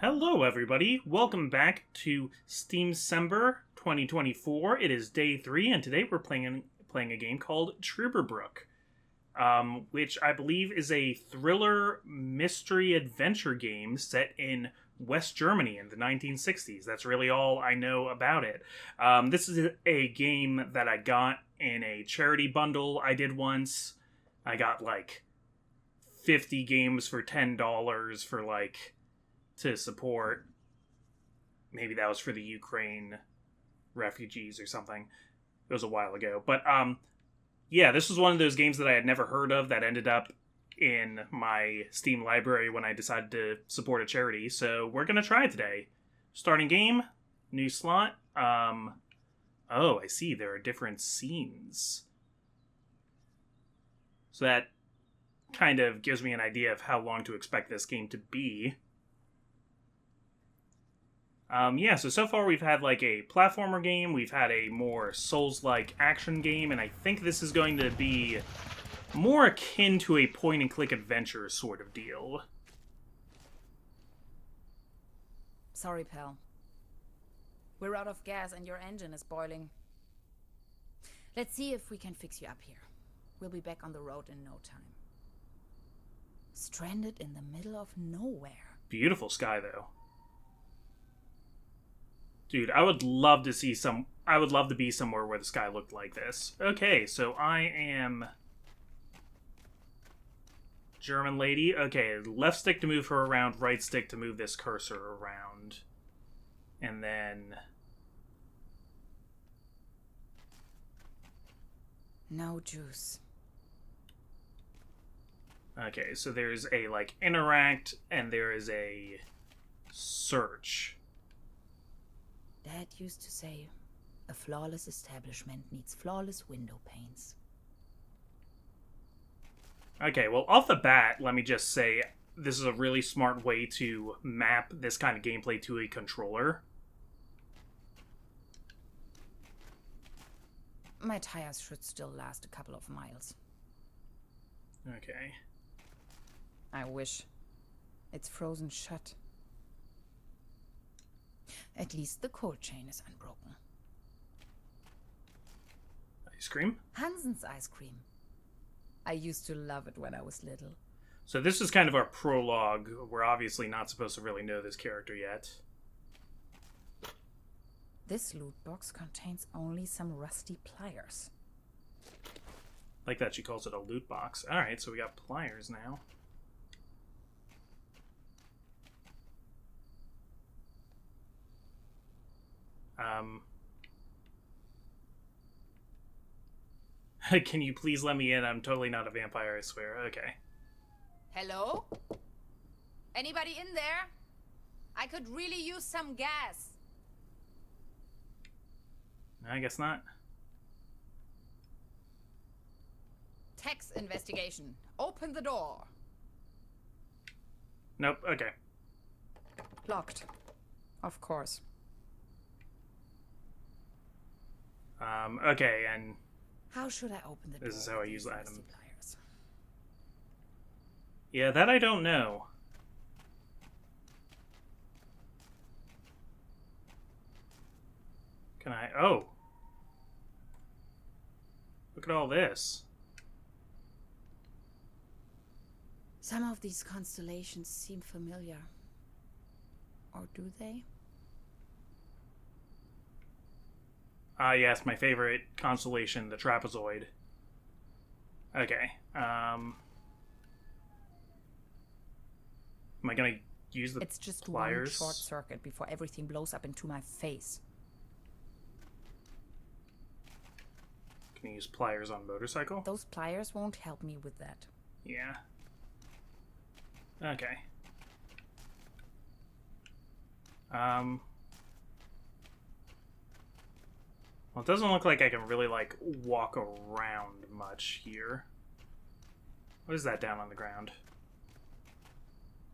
Hello, everybody. Welcome back to Steamcember 2024. It is day 3, and today we're playing a game called Truberbrook, which I believe is a thriller mystery adventure game set in West Germany in the 1960s. That's really all I know about it. This is a game that I got in a charity bundle I did once. I got like 50 games for $10 for to support. Maybe that was for the Ukraine refugees or something. It was a while ago. But yeah, this was one of those games that I had never heard of that ended up in my Steam library when I decided to support a charity. So we're going to try it today. Starting game, new slot. Oh, I see. There are different scenes. So that kind of gives me an idea of how long to expect this game to be. Yeah, so far we've had like a platformer game, we've had a more Souls-like action game, and I think this is going to be more akin to a point-and-click adventure sort of deal. Sorry, pal. We're out of gas and your engine is boiling. Let's see if we can fix you up here. We'll be back on the road in no time. Stranded in the middle of nowhere. Beautiful sky, though. Dude, I would love to be somewhere where the sky looked like this. Okay, so I am German lady. Okay, left stick to move her around, right stick to move this cursor around. And then no juice. Okay, so there's a interact and there is a search. Dad used to say, a flawless establishment needs flawless window panes. Okay, well, off the bat, let me just say, this is a really smart way to map this kind of gameplay to a controller. My tires should still last a couple of miles. Okay. I wish. It's frozen shut. At least the cold chain is unbroken. Ice cream? Hansen's ice cream. I used to love it when I was little. So this is kind of our prologue. We're obviously not supposed to really know this character yet. This loot box contains only some rusty pliers. Like that she calls it a loot box. Alright, so we got pliers now. Can you please let me in? I'm totally not a vampire, I swear. Okay. Hello? Anybody in there? I could really use some gas. I guess not. Tax investigation. Open the door. Nope, okay. Locked. Of course. Okay, and how should I open the door? This is how I use the item. Pliers? Yeah, that I don't know. Can I... Oh! Look at all this. Some of these constellations seem familiar. Or do they? Yes, my favorite constellation, the trapezoid. Okay, Am I gonna use the It's just pliers? one short circuit before everything blows up into my face. Can you use pliers on motorcycle? Those pliers won't help me with that. Yeah. Okay. Well, it doesn't look like I can really, walk around much here. What is that down on the ground?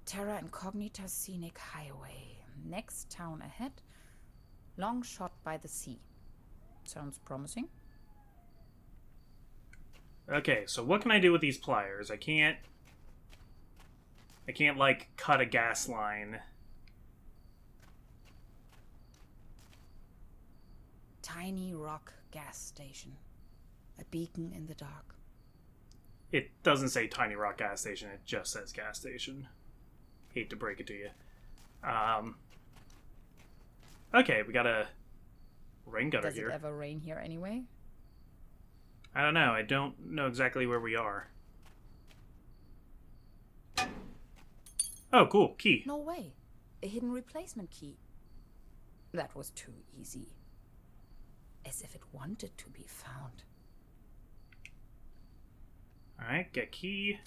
Terra Incognita Scenic Highway. Next town ahead. Long shot by the sea. Sounds promising. Okay, so what can I do with these pliers? I can't, cut a gas line. tiny rock gas station. A beacon in the dark. It doesn't say Tiny Rock gas station, it just says gas station. Hate to break it to you. Okay, we got a rain gutter Does here. it ever rain here anyway? I don't know. I don't know exactly where we are. Oh, cool. Key. No way. A hidden replacement key. That was too easy. As if it wanted to be found. Alright, get key.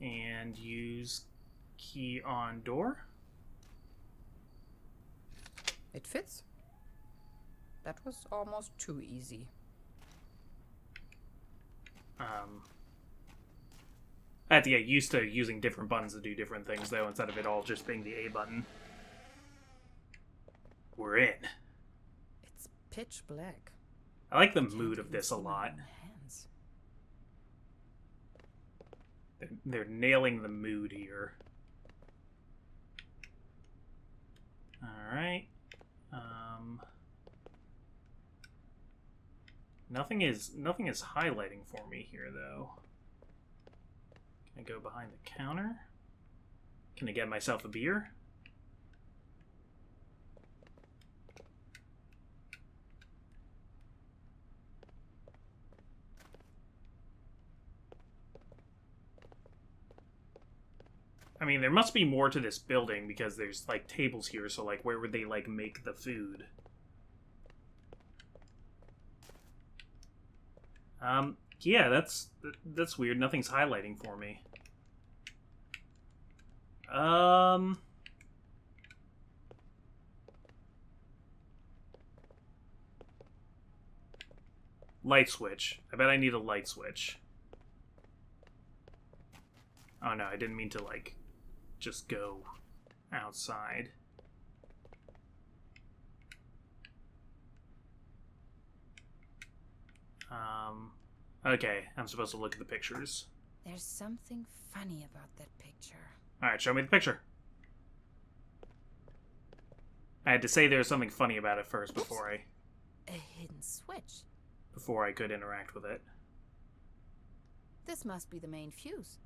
And use key on door. It fits. That was almost too easy. I have to get used to using different buttons to do different things, though, instead of it all just being the A button. We're in. It's pitch black. I like the mood of this a lot. Hands. They're nailing the mood here. Alright. Nothing is highlighting for me here, though. Can I go behind the counter? Can I get myself a beer? I mean, there must be more to this building because there's, like, tables here, so, like, where would they, like, make the food? Yeah, that's weird. Nothing's highlighting for me. Light switch. I bet I need a light switch. Oh no, I didn't mean to, like, just go outside. Okay, I'm supposed to look at the pictures. There's something funny about that picture. Alright, show me the picture. I had to say there was something funny about it first before A hidden switch. I could interact with it. This must be the main fuse.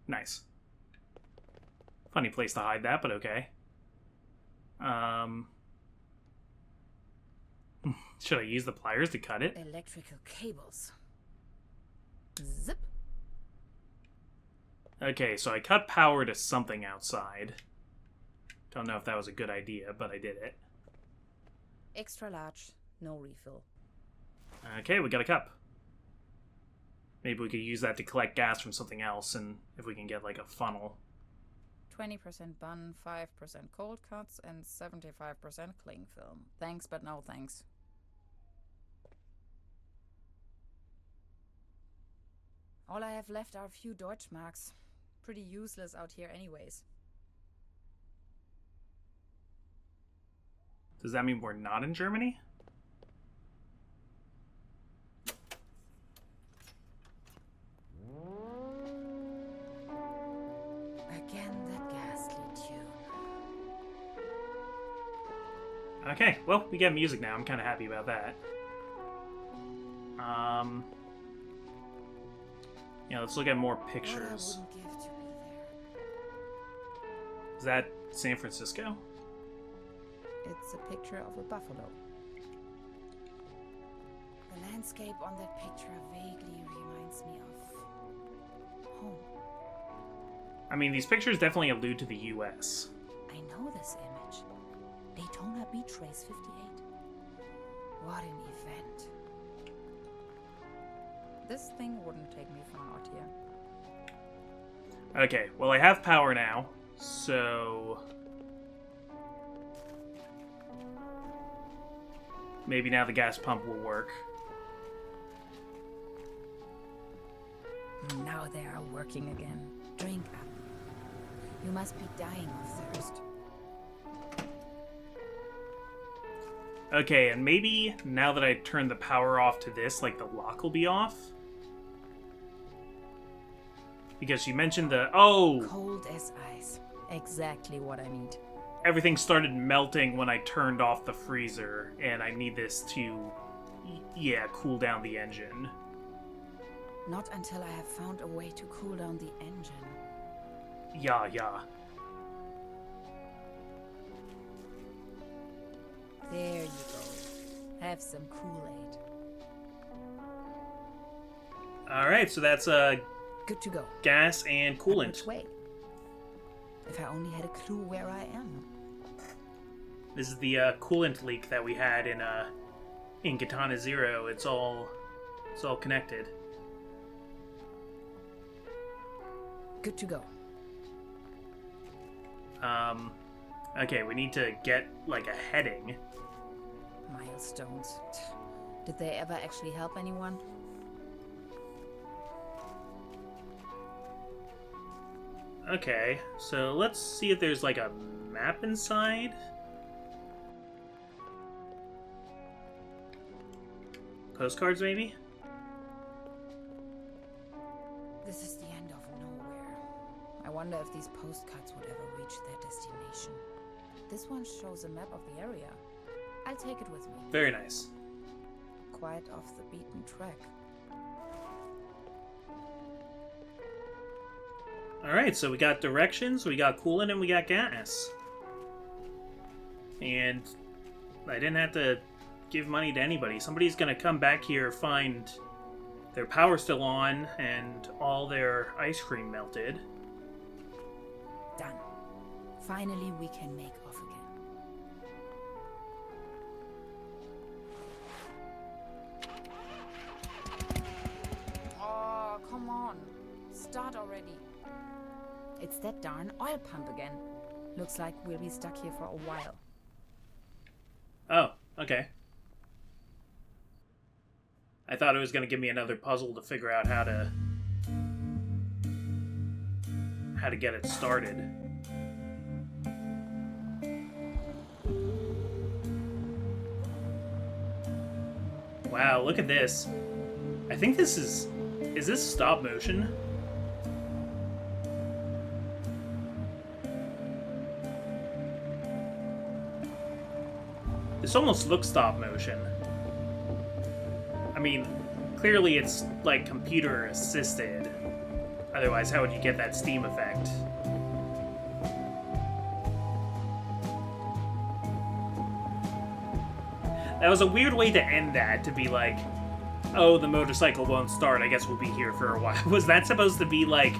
Nice. Funny place to hide that, but okay. Should I use the pliers to cut it? Electrical cables. Zip. Okay, so I cut power to something outside. Don't know if that was a good idea, but I did it. Extra large, no refill. Okay, we got a cup. Maybe we could use that to collect gas from something else, and if we can get, like, a funnel. 20% bun, 5% cold cuts, and 75% cling film. Thanks, but no thanks. All I have left are a few Deutschmarks. Pretty useless out here anyways. Does that mean we're not in Germany? Again, that ghastly tune. Okay, well, we get music now. I'm kind of happy about that. Yeah, let's look at more pictures. What I wouldn't give to be there. Is that San Francisco? It's a picture of a buffalo. The landscape on that picture vaguely reminds me of home. I mean, these pictures definitely allude to the U.S. I know this image. Daytona Beach Race 58. What an event. This thing wouldn't take me far out here. Okay, well, I have power now, so maybe now the gas pump will work. Now they are working again. Drink up. You must be dying of thirst. Okay, and maybe now that I turn the power off to this, like, the lock will be off? Because she mentioned the... Oh! Cold as ice. Exactly what I need. everything started melting when I turned off the freezer, and I need this to, yeah, cool down the engine. Not until I have found a way to cool down the engine. Yeah, yeah. There you go. Have some Kool-Aid. Alright, so that's Good to go. gas and coolant. Which way? If I only had a clue where I am. This is the coolant leak that we had in Katana Zero. It's all connected. Good to go. Okay, we need to get like a heading. Milestones. Did they ever actually help anyone? Okay, so let's see if there's like a map inside. Postcards, maybe? This is the end of nowhere. I wonder if these postcards would ever reach their destination. This one shows a map of the area. I'll take it with me. Very nice. Quite off the beaten track. Alright, so we got directions, we got coolant, and we got gas. And I didn't have to give money to anybody. Somebody's gonna come back here, find their power still on, and all their ice cream melted. Done. Finally, we can make off again. Oh, come on. Start already. It's that darn oil pump again. Looks like we'll be stuck here for a while. Oh, okay. I thought it was going to give me another puzzle to figure out how to get it started. Wow, look at this. I think this is this stop motion? This almost looks stop motion. I mean, clearly it's like computer assisted. Otherwise, how would you get that Steam effect? That was a weird way to end that, to be like, oh, the motorcycle won't start, I guess we'll be here for a while. Was that supposed to be like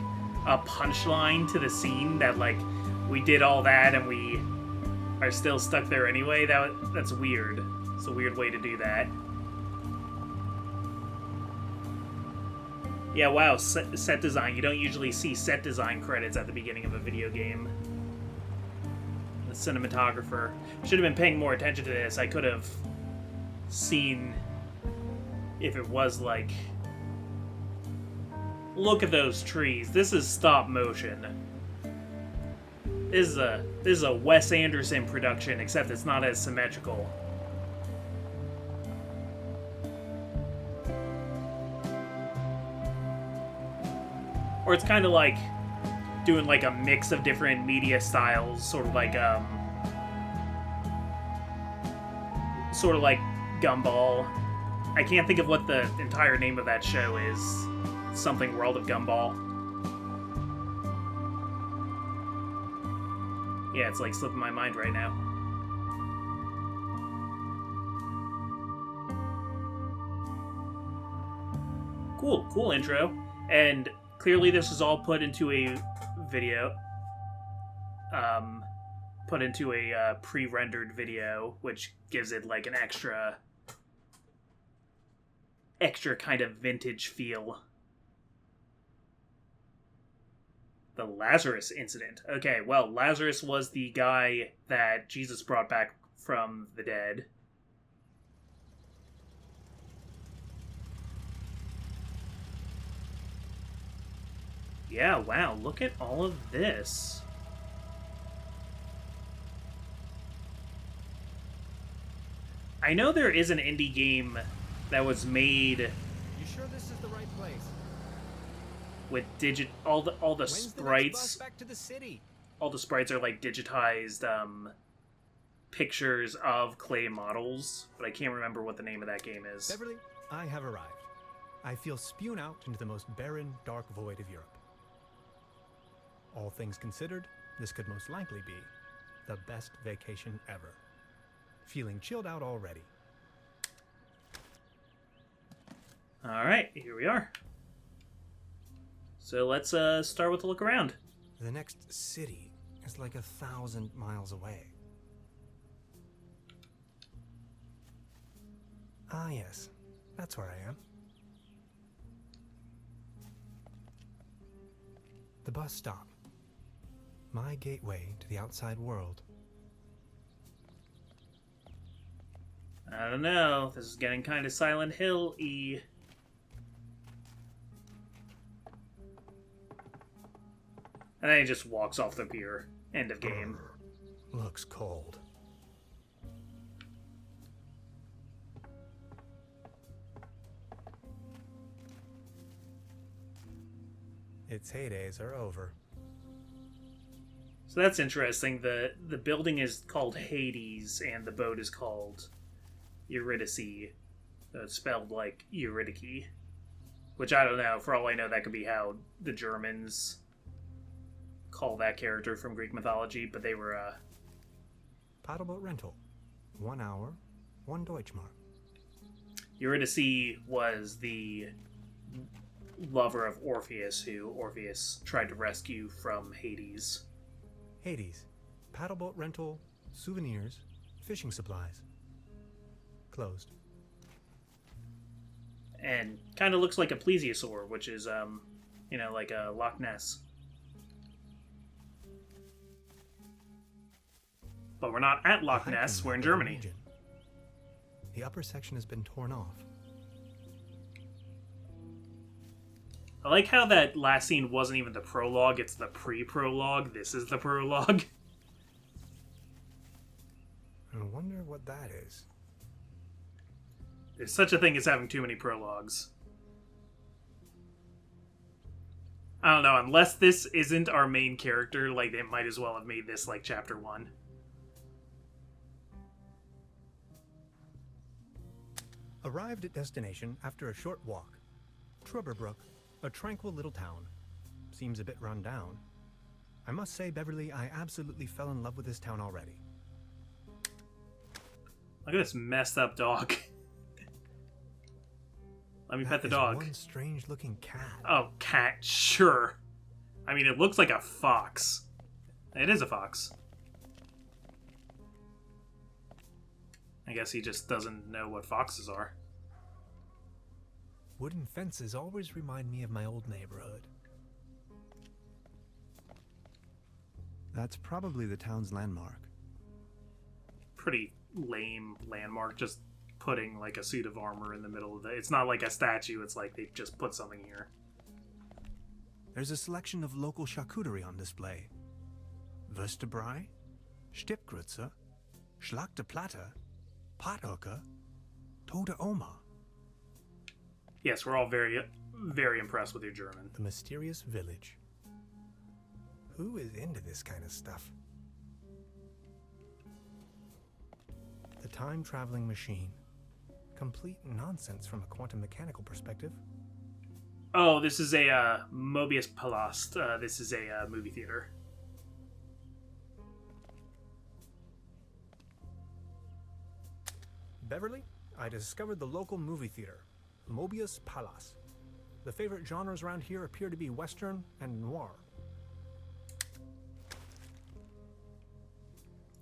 a punchline to the scene that like, we did all that and we are still stuck there anyway? That's weird. It's a weird way to do that. Yeah, wow, set design. You don't usually see set design credits at the beginning of a video game. The cinematographer. Should have been paying more attention to this. I could have seen if it was like... Look at those trees. This is stop motion. This is a Wes Anderson production, except it's not as symmetrical. Or it's kind of like doing like a mix of different media styles, sort of like Gumball. I can't think of what the entire name of that show is. Something World of Gumball. Yeah, it's like slipping my mind right now. Cool intro. And clearly this is all put into a video. Put into a pre-rendered video, which gives it like an extra kind of vintage feel. The Lazarus incident. Okay, well, Lazarus was the guy that Jesus brought back from the dead. Yeah, wow, look at all of this. I know there is an indie game that was made... You sure this is the right place? With all the When's sprites. the next bus back to the city? all the sprites are like digitized pictures of clay models, but I can't remember what the name of that game is. Beverly, I have arrived. I feel spewed out into the most barren, dark void of Europe. All things considered, this could most likely be the best vacation ever. Feeling chilled out already. Alright, here we are. So let's start with a look around. The next city is like 1,000 miles away. Ah, yes. That's where I am. The bus stop. My gateway to the outside world. I don't know. This is getting kind of Silent Hill-y. And then he just walks off the pier. End of game. Looks cold. Its heydays are over. So that's interesting. The building is called Hades, and the boat is called Eurydice. So it's spelled like Eurydice. Which I don't know. For all I know, that could be how the Germans call that character from Greek mythology, but they were, Paddleboat rental. 1 hour, 1 Deutschmark. Eurydice was the lover of Orpheus, who Orpheus tried to rescue from Hades. Hades. Paddleboat rental, souvenirs, fishing supplies. Closed. And kind of looks like a plesiosaur, which is, like a Loch Ness. But we're not at Loch Ness, we're in Germany. Region. The upper section has been torn off. I like how that last scene wasn't even the prologue, it's the pre-prologue. This is the prologue. I wonder what that is. There's such a thing as having too many prologues. I don't know, unless this isn't our main character, like, they might as well have made this, like, chapter 1. Arrived at destination after a short walk. Truberbrook, a tranquil little town. Seems a bit run down. I must say, Beverly, I absolutely fell in love with this town already. Look at this messed up dog. Let me pet the dog. One strange-looking cat. Oh, cat, sure. I mean, it looks like a fox. It is a fox. I guess he just doesn't know what foxes are. Wooden fences always remind me of my old neighborhood. That's probably the town's landmark. Pretty lame landmark, just putting like a suit of armor in the middle of the... It's not like a statue, it's like they just put something here. There's a selection of local charcuterie on display. Würstebrei, Stippgrütze, Schlachte Platte, Pothoeker, Tote Oma. Yes, we're all very, very impressed with your German. The mysterious village. Who is into this kind of stuff? The time-traveling machine. Complete nonsense from a quantum mechanical perspective. Oh, this is a Mobius Palast. This is a movie theater. Beverly, I discovered the local movie theater, Mobius Palace. The favorite genres around here appear to be Western and noir.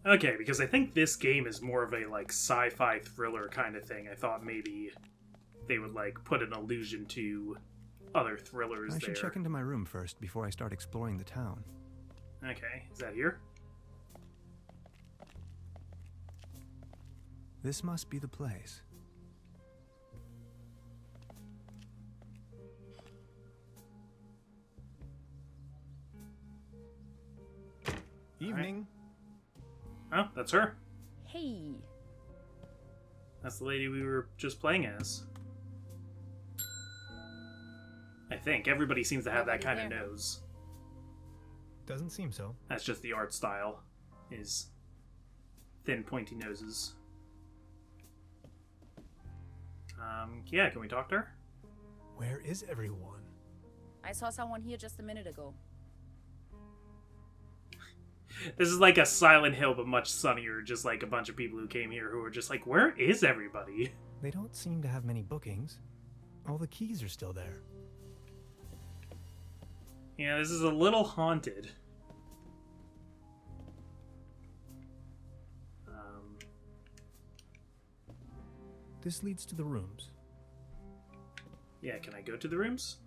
Okay, because I think this game is more of a like sci-fi thriller kind of thing. I thought maybe they would like put an allusion to other thrillers I there. should check into my room first before I start exploring the town. Okay, is that here? This must be the place. Evening. Oh, that's her. Hey. That's the lady we were just playing as. I think everybody seems to have that kind of nose. Doesn't seem so. That's just the art style, is thin, pointy noses. Yeah, can we talk to her? Where is everyone? I saw someone here just a minute ago. This is like a Silent Hill, but much sunnier. Just like a bunch of people who came here who were just like, where is everybody? They don't seem to have many bookings. All the keys are still there. Yeah, this is a little haunted. This leads to the rooms. Yeah, can I go to the rooms?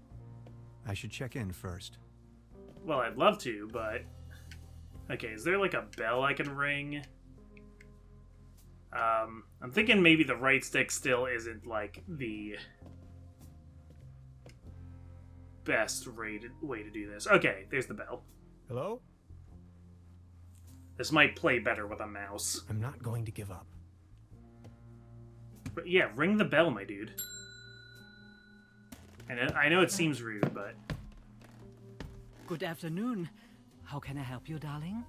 I should check in first. Well, I'd love to, but... Okay, is there like a bell I can ring? I'm thinking maybe the right stick still isn't like the best way to do this. Okay, there's the bell. Hello? This might play better with a mouse. I'm not going to give up. But yeah, ring the bell, my dude. And I know it seems rude, but... Good afternoon. How can I help you, darling?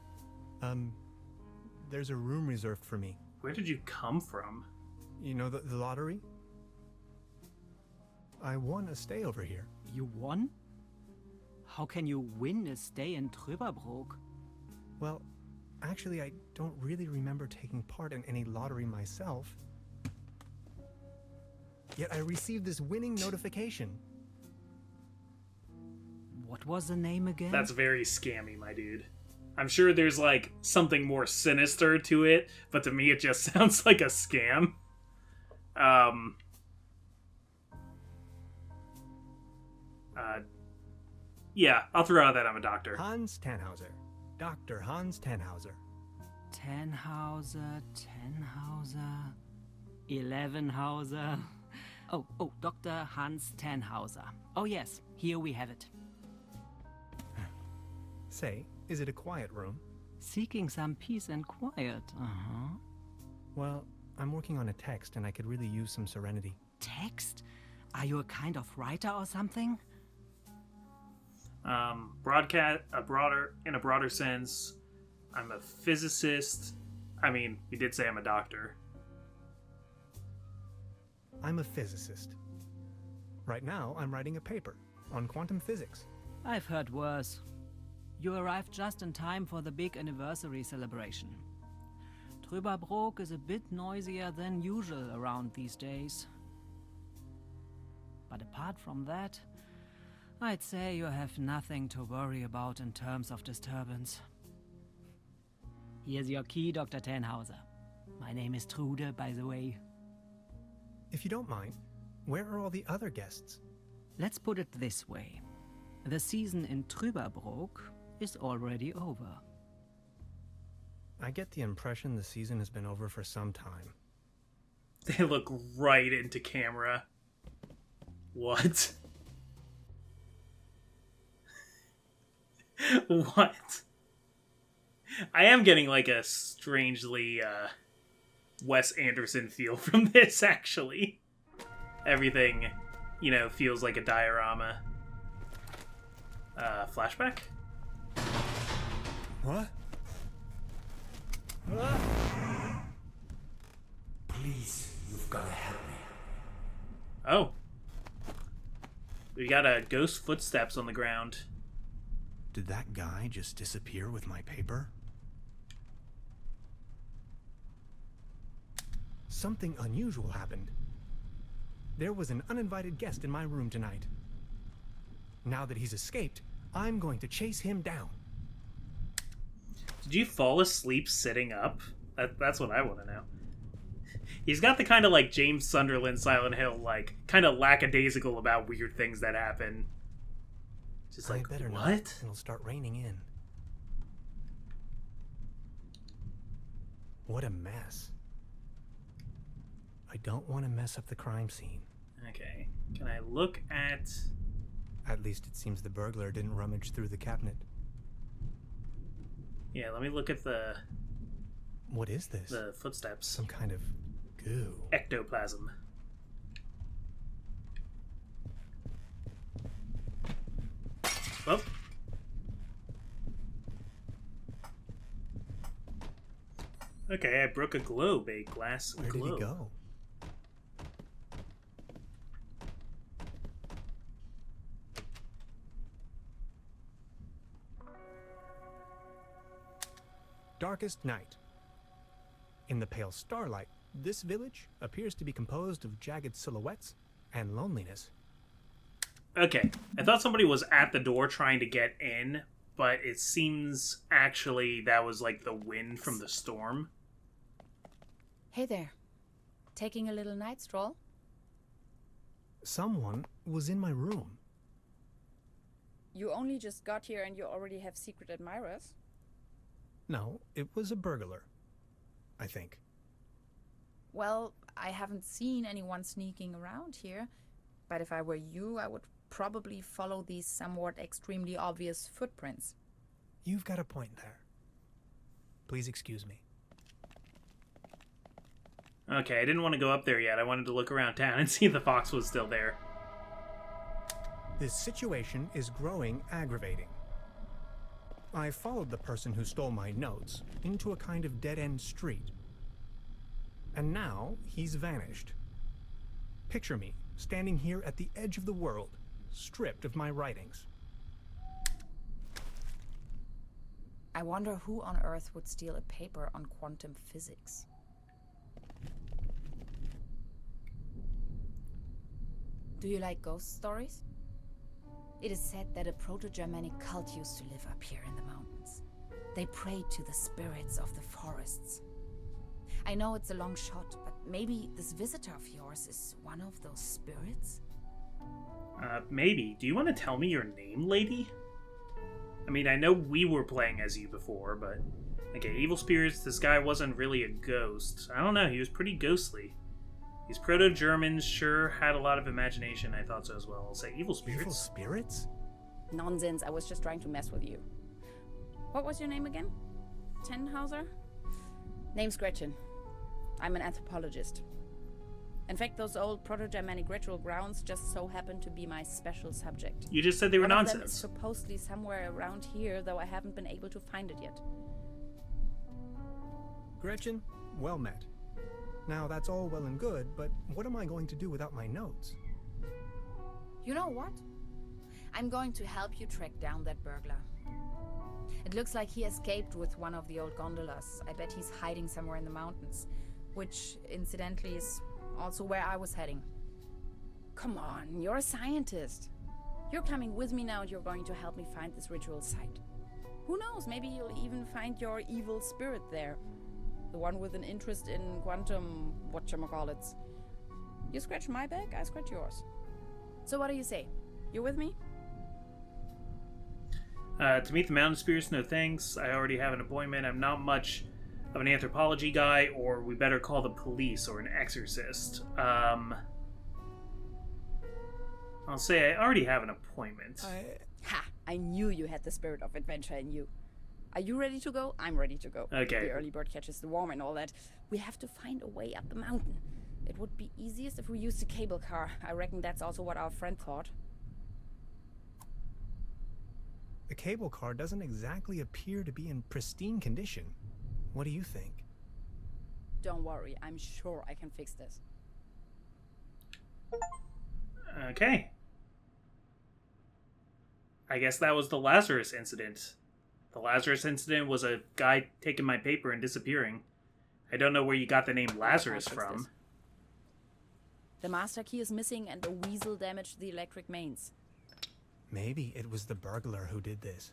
There's a room reserved for me. Where did you come from? You know the lottery? I won a stay over here. You won? How can you win a stay in Truberbrook? Well, actually, I don't really remember taking part in any lottery myself. Yet I received this winning notification. What was the name again? That's very scammy, my dude. I'm sure there's like something more sinister to it, but to me it just sounds like a scam. Yeah, I'll throw out that I'm a doctor. Hans Tannhauser. Dr. Hans Tannhauser. Tannhauser, 11hauser. Oh, Dr. Hans Tannhauser. Oh yes, here we have it. Say, is it a quiet room? Seeking some peace and quiet, Well, I'm working on a text and I could really use some serenity. Text? Are you a kind of writer or something? In a broader sense, I'm a physicist. I mean, you did say I'm a doctor. I'm a physicist. Right now, I'm writing a paper on quantum physics. I've heard worse. You arrived just in time for the big anniversary celebration. Truberbrook is a bit noisier than usual around these days. But apart from that, I'd say you have nothing to worry about in terms of disturbance. Here's your key, Dr. Tannhauser. My name is Trude, by the way. If you don't mind, where are all the other guests? Let's put it this way. The season in Truberbrook is already over. I get the impression the season has been over for some time. They look right into camera. What? What? I am getting like a strangely Wes Anderson feel from this, actually. Everything, feels like a diorama. Flashback? What? Please, you've got to help me. Oh. We got ghost footsteps on the ground. Did that guy just disappear with my paper? Something unusual happened. There was an uninvited guest in my room tonight. Now that he's escaped, I'm going to chase him down. Did you fall asleep sitting up? That's what I want to know. He's got the kind of like James Sunderland Silent Hill, like kind of lackadaisical about weird things that happen. Just like, better what? Not. It'll start raining in. What a mess. I don't want to mess up the crime scene. Okay. Can I look at... At least it seems the burglar didn't rummage through the cabinet. Yeah, let me look at the... What is this? The footsteps. Some kind of goo. Ectoplasm. Oh. Okay, I broke a globe, a glass Where globe. did he go? Darkest night. In the pale starlight, this village appears to be composed of jagged silhouettes and loneliness. Okay, I thought somebody was at the door trying to get in, but it seems actually that was like the wind from the storm. Hey there. Taking a little night stroll? Someone was in my room. You only just got here and you already have secret admirers? No, it was a burglar. I think. Well, I haven't seen anyone sneaking around here, but if I were you, I would probably follow these somewhat extremely obvious footprints. You've got a point there. Please excuse me. Okay, I didn't want to go up there yet. I wanted to look around town and see if the fox was still there. This situation is growing aggravating. I followed the person who stole my notes into a kind of dead-end street. And now he's vanished. Picture me standing here at the edge of the world, stripped of my writings. I wonder who on Earth would steal a paper on quantum physics. Do you like ghost stories? It is said that a Proto-Germanic cult used to live up here in the mountains. They prayed to the spirits of the forests. I know it's a long shot, but maybe this visitor of yours is one of those spirits? Maybe. Do you want to tell me your name, lady? I mean, I know we were playing as you before, but... Okay, evil spirits, this guy wasn't really a ghost. I don't know, he was pretty ghostly. These Proto-Germans sure had a lot of imagination, I thought so as well. I'll say evil spirits. Evil spirits? Nonsense, I was just trying to mess with you. What was your name again? Tenhauser? Name's Gretchen. I'm an anthropologist. In fact, those old Proto-Germanic ritual grounds just so happen to be my special subject. You just said they were One of them nonsense. is supposedly somewhere around here, though I haven't been able to find it yet. Gretchen, well met. Now that's all well and good, but what am I going to do without my notes? You know what? I'm going to help you track down that burglar. It looks like he escaped with one of the old gondolas. I bet he's hiding somewhere in the mountains, which, incidentally, is also where I was heading. Come on, you're a scientist. You're coming with me now and you're going to help me find this ritual site. Who knows, maybe you'll even find your evil spirit there. The one with an interest in quantum whatchamacallits. You scratch my back, I scratch yours. So what do you say? You with me? To meet the mountain spirits, no thanks. I already have an appointment. I'm not much of an anthropology guy, or we better call the police or an exorcist. I'll say I already have an appointment. Ha! I knew you had the spirit of adventure in you. Are you ready to go? I'm ready to go. Okay. The early bird catches the worm and all that. We have to find a way up the mountain. It would be easiest if we used a cable car. I reckon that's also what our friend thought. The cable car doesn't exactly appear to be in pristine condition. What do you think? Don't worry, I'm sure I can fix this. Okay. I guess that was the Lazarus incident. The Lazarus incident was a guy taking my paper and disappearing. I don't know where you got the name Lazarus I'll fix from. this. The master key is missing and a weasel damaged the electric mains. Maybe it was the burglar who did this.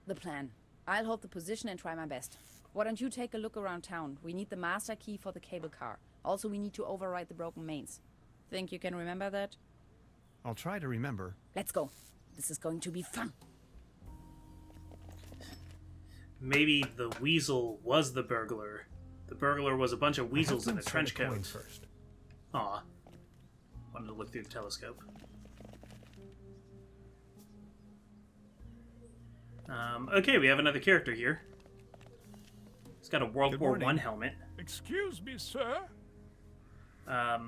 The plan. I'll hold the position and try my best. Why don't you take a look around town? We need the master key for the cable car. Also, we need to override the broken mains. Think you can remember that? I'll try to remember. Let's go. This is going to be fun. Maybe the weasel was the burglar. The burglar was a bunch of weasels in a trench coat. First. Aw. Wanted to look through the telescope. Okay, we have another character here. He's got a World War I helmet. Excuse me, sir? I've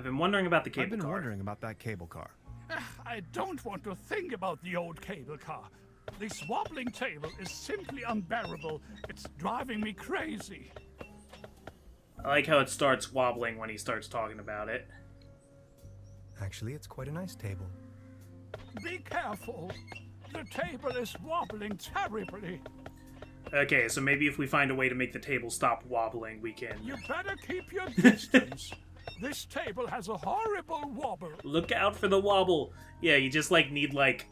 been wondering about the cable car. I don't want to think about the old cable car. This wobbling table is simply unbearable. It's driving me crazy. I like how it starts wobbling when he starts talking about it. Actually, it's quite a nice table. Be careful. The table is wobbling terribly. Okay, so maybe if we find a way to make the table stop wobbling, we can... You better keep your distance. This table has a horrible wobble. Look out for the wobble. Yeah, you just, like, need, like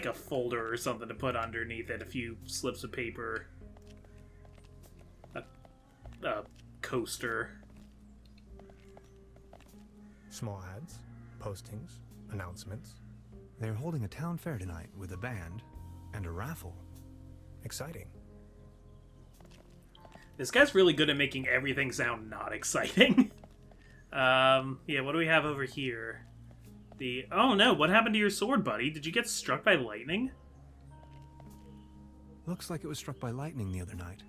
a folder or something to put underneath it. A few slips of paper. A coaster. Small ads, postings, announcements. They're holding a town fair tonight with a band and a raffle. Exciting. This guy's really good at making everything sound not exciting. Yeah, what do we have over here? Oh no, what happened to your sword, buddy? Did you get struck by lightning? Looks like it was struck by lightning the other night.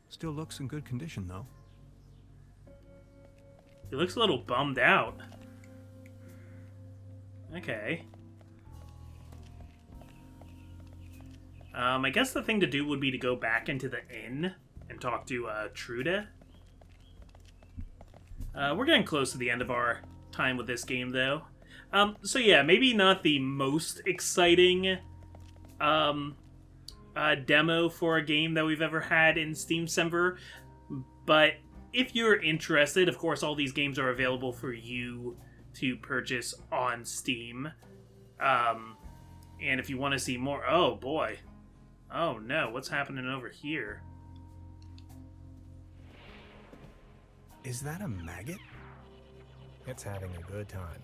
Still looks in good condition, though. He looks a little bummed out. Okay. I guess the thing to do would be to go back into the inn and talk to Trude. We're getting close to the end of our time with this game, though. So yeah, maybe not the most exciting demo for a game that we've ever had in Steamcember, but if you're interested, of course, all these games are available for you to purchase on Steam. And if you want to see more... Oh, boy. Oh, no. What's happening over here? Is that a maggot? It's having a good time.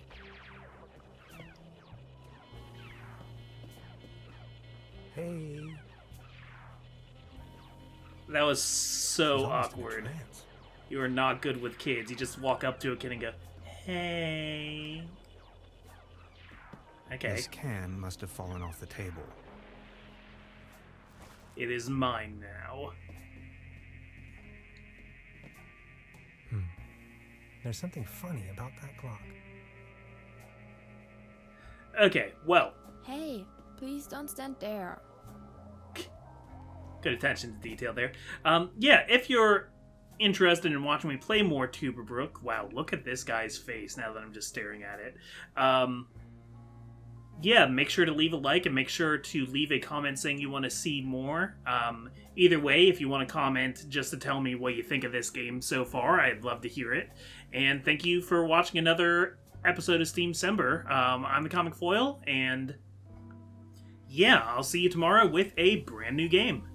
Hey. That was so She's almost in a awkward. trance. You are not good with kids. You just walk up to a kid and go, hey. Okay. This can must have fallen off the table. It is mine now. There's something funny about that clock. Okay, well. Hey, please don't stand there. Good attention to detail there. Yeah, if you're interested in watching me play more Truberbrook, wow, look at this guy's face now that I'm just staring at it. Yeah, make sure to leave a like and make sure to leave a comment saying you want to see more. Either way, if you want to comment just to tell me what you think of this game so far, I'd love to hear it. And thank you for watching another episode of Steamcember. I'm the Comic Foil, and yeah, I'll see you tomorrow with a brand new game.